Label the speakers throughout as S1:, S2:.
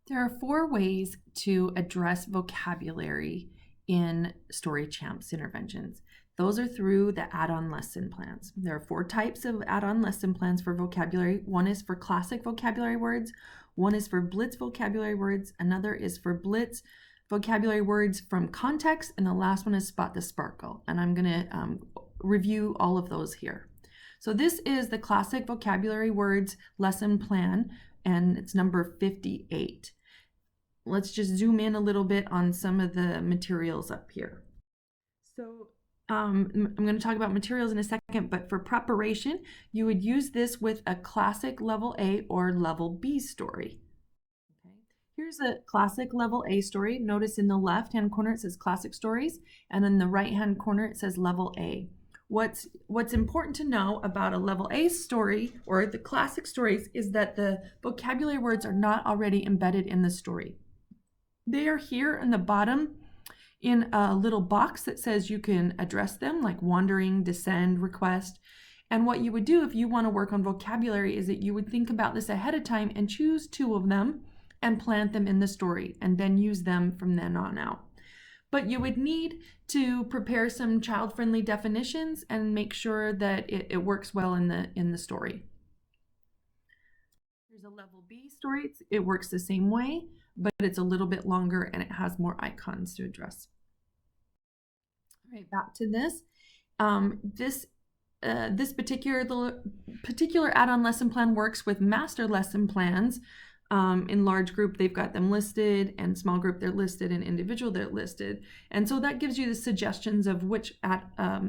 S1: There are 4 ways to address vocabulary in Story Champs interventions. Those are through the add-on lesson plans. There are 4 types of add-on lesson plans for vocabulary. One is for classic vocabulary words, one is for Blitz vocabulary words, another is for Blitz vocabulary words from context, and the last one is Spot the Sparkle. And I'm going to review all of those here. So this is the classic vocabulary words lesson plan, and it's number 58. Let's just zoom in a little bit on some of the materials up here. So I'm going to talk about materials in a second, but for preparation, you would use this with a classic level A or level B story. Okay. Here's a classic level A story. Notice in the left-hand corner it says classic stories, and in the right-hand corner it says level A. What's important to know about a level A story or the classic stories is that the vocabulary words are not already embedded in the story. They are here in the bottom in a little box that says you can address them, like wandering, descend, request. And what you would do if you want to work on vocabulary is that you would think about this ahead of time and choose 2 of them and plant them in the story and then use them from then on out. But you would need to prepare some child-friendly definitions and make sure that it works well in the story. Here's a level B story. It works the same way, but it's a little bit longer and it has more icons to address. All right, back to this. This particular add-on lesson plan works with master lesson plans. In large group, they've got them listed, and small group, they're listed, and individual, they're listed. And so that gives you the suggestions of which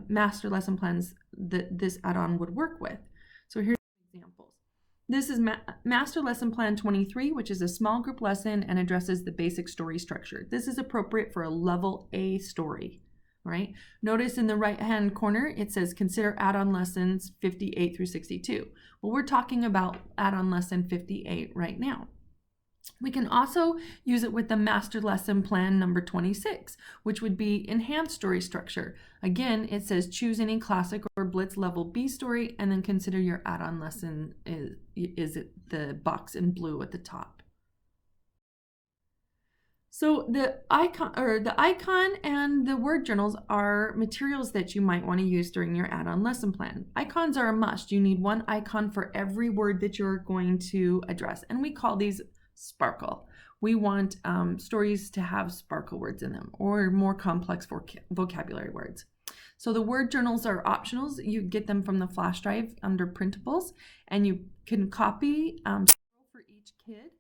S1: master lesson plans that this add-on would work with. So here's examples. This is Master Lesson Plan 23, which is a small group lesson and addresses the basic story structure. This is appropriate for a level A story, right? Notice in the right-hand corner, it says consider add-on lessons 58 through 62. Well, we're talking about add-on lesson 58 right now. We can also use it with the Master Lesson Plan number 26, which would be enhanced story structure. Again, it says choose any classic or Blitz level B story and then consider your add-on lesson is it the box in blue at the top. So the icon and the word journals are materials that you might want to use during your add-on lesson plan. Icons are a must. You need 1 icon for every word that you're going to address, and we call these sparkle. We want stories to have sparkle words in them or more complex vocabulary words. So the word journals are optionals. You get them from the flash drive under printables, and you can copy for each kid.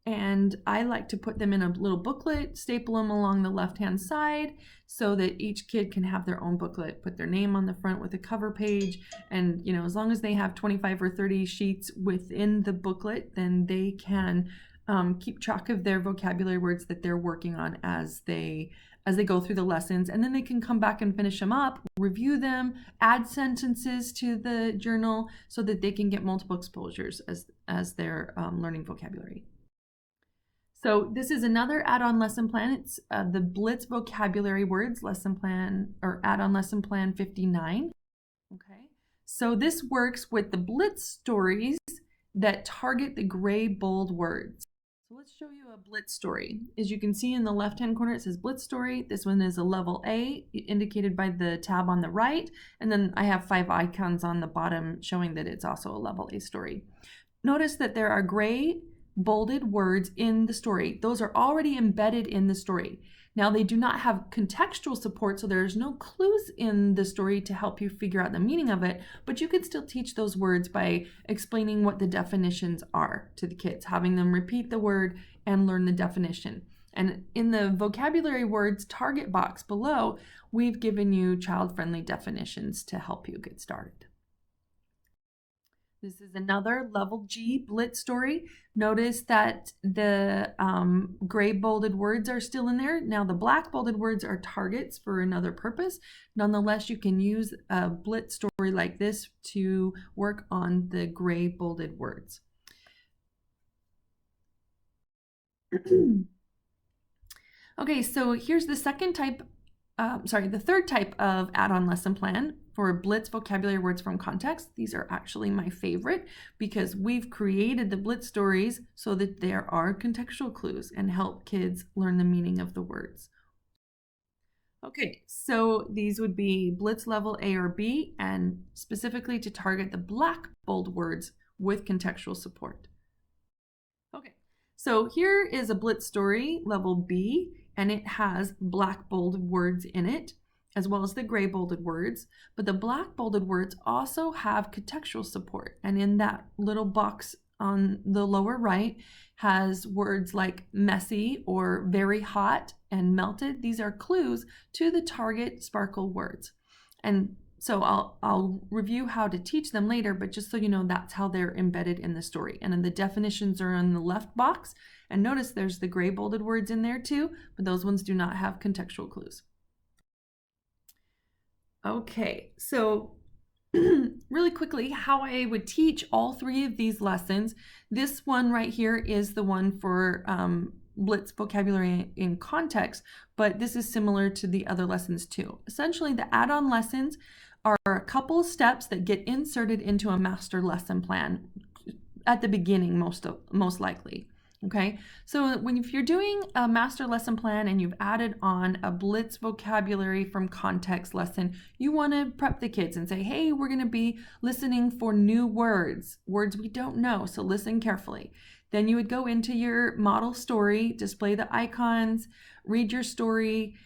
S1: And I like to put them in a little booklet, staple them along the left-hand side so that each kid can have their own booklet, put their name on the front with a cover page. And, you know, as long as they have 25 or 30 sheets within the booklet, then they can keep track of their vocabulary words that they're working on as they go through the lessons. And then they can come back and finish them up, review them, add sentences to the journal so that they can get multiple exposures as they're learning vocabulary. So this is another add-on lesson plan. It's the Blitz Vocabulary Words lesson plan or add-on lesson plan 59. Okay, so this works with the Blitz stories that target the gray bold words. So let's show you a Blitz story. As you can see in the left-hand corner, it says Blitz story. This one is a level A, indicated by the tab on the right. And then I have 5 icons on the bottom showing that it's also a level A story. Notice that there are gray bolded words in the story. Those are already embedded in the story. Now they do not have contextual support, so there's no clues in the story to help you figure out the meaning of it, but you can still teach those words by explaining what the definitions are to the kids, having them repeat the word and learn the definition. And in the vocabulary words target box below, we've given you child-friendly definitions to help you get started. This is another level G Blitz story. Notice that the gray bolded words are still in there. Now the black bolded words are targets for another purpose. Nonetheless, you can use a Blitz story like this to work on the gray bolded words. Okay, so here's the second type the third type of add-on lesson plan for Blitz vocabulary words from context. These are actually my favorite because we've created the Blitz stories so that there are contextual clues and help kids learn the meaning of the words. Okay, so these would be Blitz level A or B, and specifically to target the black bold words with contextual support. Okay, so here is a Blitz story level B, and it has black bolded words in it, as well as the gray bolded words, but the black bolded words also have contextual support, and in that little box on the lower right has words like messy or very hot and melted. These are clues to the target sparkle words. And so I'll review how to teach them later, but just so you know, that's how they're embedded in the story. And then the definitions are in the left box. And notice there's the gray bolded words in there too, but those ones do not have contextual clues. Okay, so really quickly, how I would teach all three of these lessons. This one right here is the one for Blitz vocabulary in context, but this is similar to the other lessons too. Essentially, the add-on lessons are a couple of steps that get inserted into a master lesson plan at the beginning, most likely. Okay, so if you're doing a master lesson plan and you've added on a Blitz vocabulary from context lesson, you want to prep the kids and say, hey, we're going to be listening for new words we don't know, so listen carefully. Then you would go into your model story, display the icons, read your story,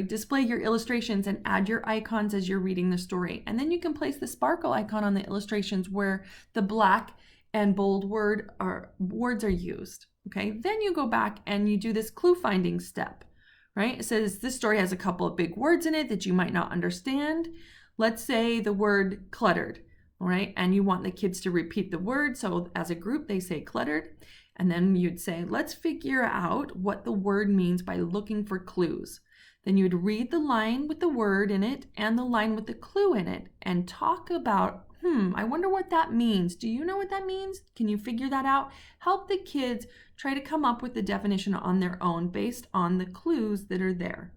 S1: display your illustrations and add your icons as you're reading the story. And then you can place the sparkle icon on the illustrations where the black and bold words are used. Okay, then you go back and you do this clue finding step, right? It says this story has a couple of big words in it that you might not understand. Let's say the word cluttered, all right? And you want the kids to repeat the word. So as a group, they say cluttered. And then you'd say, let's figure out what the word means by looking for clues. Then you'd read the line with the word in it and the line with the clue in it and talk about, I wonder what that means. Do you know what that means? Can you figure that out? Help the kids try to come up with the definition on their own based on the clues that are there.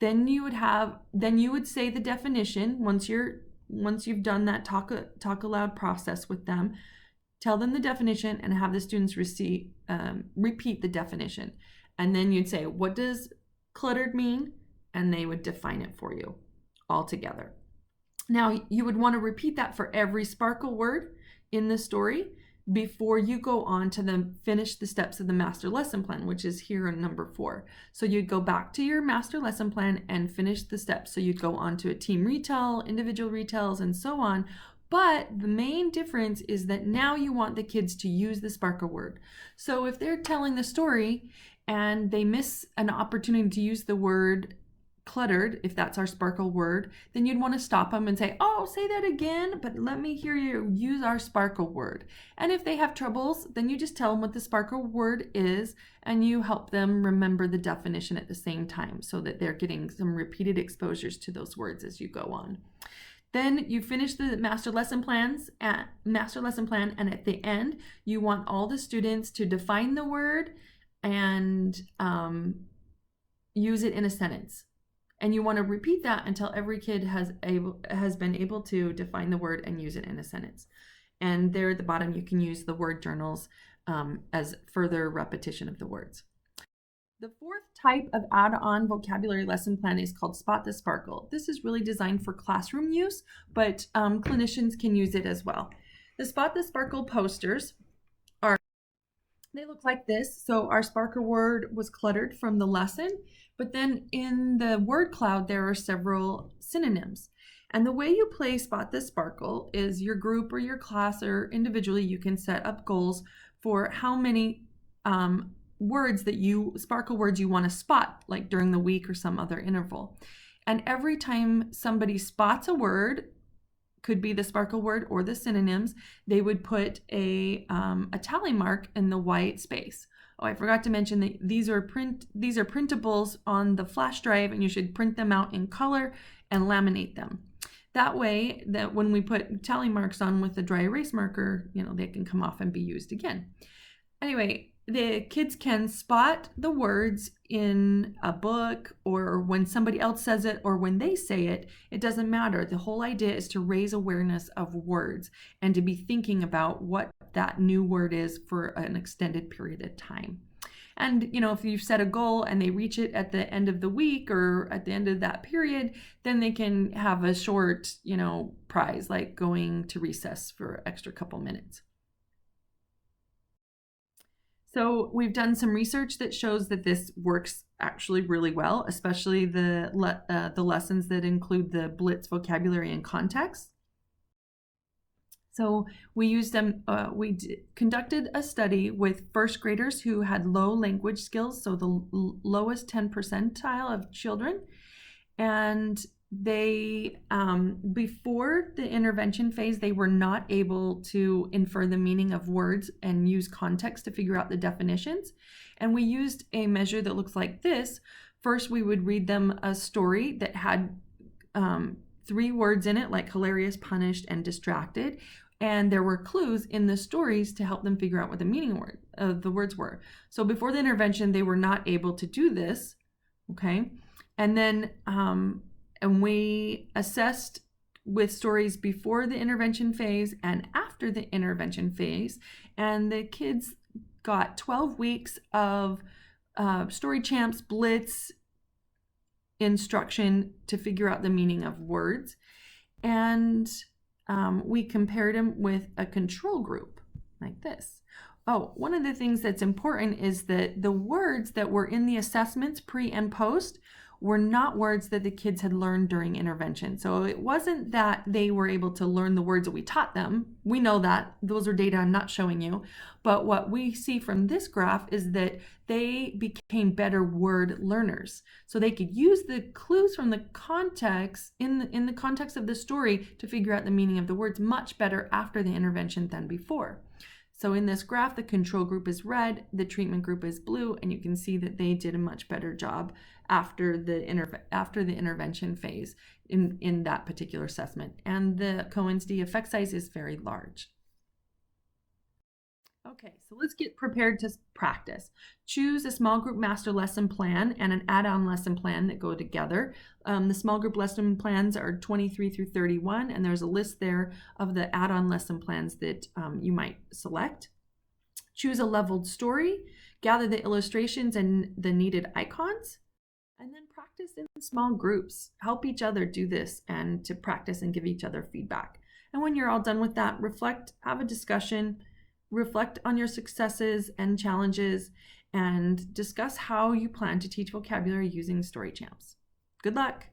S1: Then you would say the definition once you've done that talk aloud process with them. Tell them the definition and have the students repeat the definition. And then you'd say, what does cluttered mean? And they would define it for you all together. Now, you would want to repeat that for every sparkle word in the story before you go on to finish the steps of the master lesson plan, which is here in number 4. So you'd go back to your master lesson plan and finish the steps. So you'd go on to a team retell, individual retells, and so on. But the main difference is that now you want the kids to use the sparkle word. So if they're telling the story and they miss an opportunity to use the word cluttered, if that's our sparkle word, then you'd want to stop them and say, oh, say that again, but let me hear you use our sparkle word. And if they have troubles, then you just tell them what the sparkle word is and you help them remember the definition at the same time so that they're getting some repeated exposures to those words as you go on. Then you finish the master lesson plan, and at the end, you want all the students to define the word and use it in a sentence. And you want to repeat that until every kid has been able to define the word and use it in a sentence. And there at the bottom, you can use the word journals as further repetition of the words. The fourth type of add-on vocabulary lesson plan is called Spot the Sparkle. This is really designed for classroom use, but clinicians can use it as well. The Spot the Sparkle posters they look like this. So our sparkle word was cluttered from the lesson, but then in the word cloud, there are several synonyms. And the way you play Spot the Sparkle is your group or your class or individually, you can set up goals for how many sparkle words you want to spot, like during the week or some other interval. And every time somebody spots a word, could be the sparkle word or the synonyms, they would put a tally mark in the white space. Oh, I forgot to mention that these are printables on the flash drive, and you should print them out in color and laminate them. That way, that when we put tally marks on with the dry erase marker, they can come off and be used again. Anyway, the kids can spot the words in a book or when somebody else says it or when they say it. It doesn't matter. The whole idea is to raise awareness of words and to be thinking about what that new word is for an extended period of time. And, if you've set a goal and they reach it at the end of the week or at the end of that period, then they can have a short, prize, like going to recess for an extra couple minutes. So we've done some research that shows that this works actually really well, especially the lessons that include the Blitz vocabulary and context. So we used them. Conducted a study with first graders who had low language skills, so the lowest 10 percentile of children, and they before the intervention phase, they were not able to infer the meaning of words and use context to figure out the definitions. And we used a measure that looks like this. First, we would read them a story that had 3 words in it, like hilarious, punished, and distracted. And there were clues in the stories to help them figure out what the meaning of the words were. So before the intervention, they were not able to do this, okay? And then and we assessed with stories before the intervention phase and after the intervention phase, and the kids got 12 weeks of Story Champs Blitz instruction to figure out the meaning of words. And we compared them with a control group like this. Oh, one of the things that's important is that the words that were in the assessments pre and post were not words that the kids had learned during intervention. So it wasn't that they were able to learn the words that we taught them. We know that. Those are data I'm not showing you. But what we see from this graph is that they became better word learners. So they could use the clues from the context, in the context of the story, to figure out the meaning of the words much better after the intervention than before. So in this graph, the control group is red, the treatment group is blue, and you can see that they did a much better job after the intervention phase in that particular assessment. And the Cohen's d effect size is very large. Okay, so let's get prepared to practice. Choose a small group master lesson plan and an add-on lesson plan that go together. The small group lesson plans are 23 through 31, and there's a list there of the add-on lesson plans that you might select. Choose a leveled story, gather the illustrations and the needed icons, and then practice in small groups. Help each other do this and to practice and give each other feedback. And when you're all done with that, reflect, have a discussion, reflect on your successes and challenges, and discuss how you plan to teach vocabulary using Story Champs. Good luck!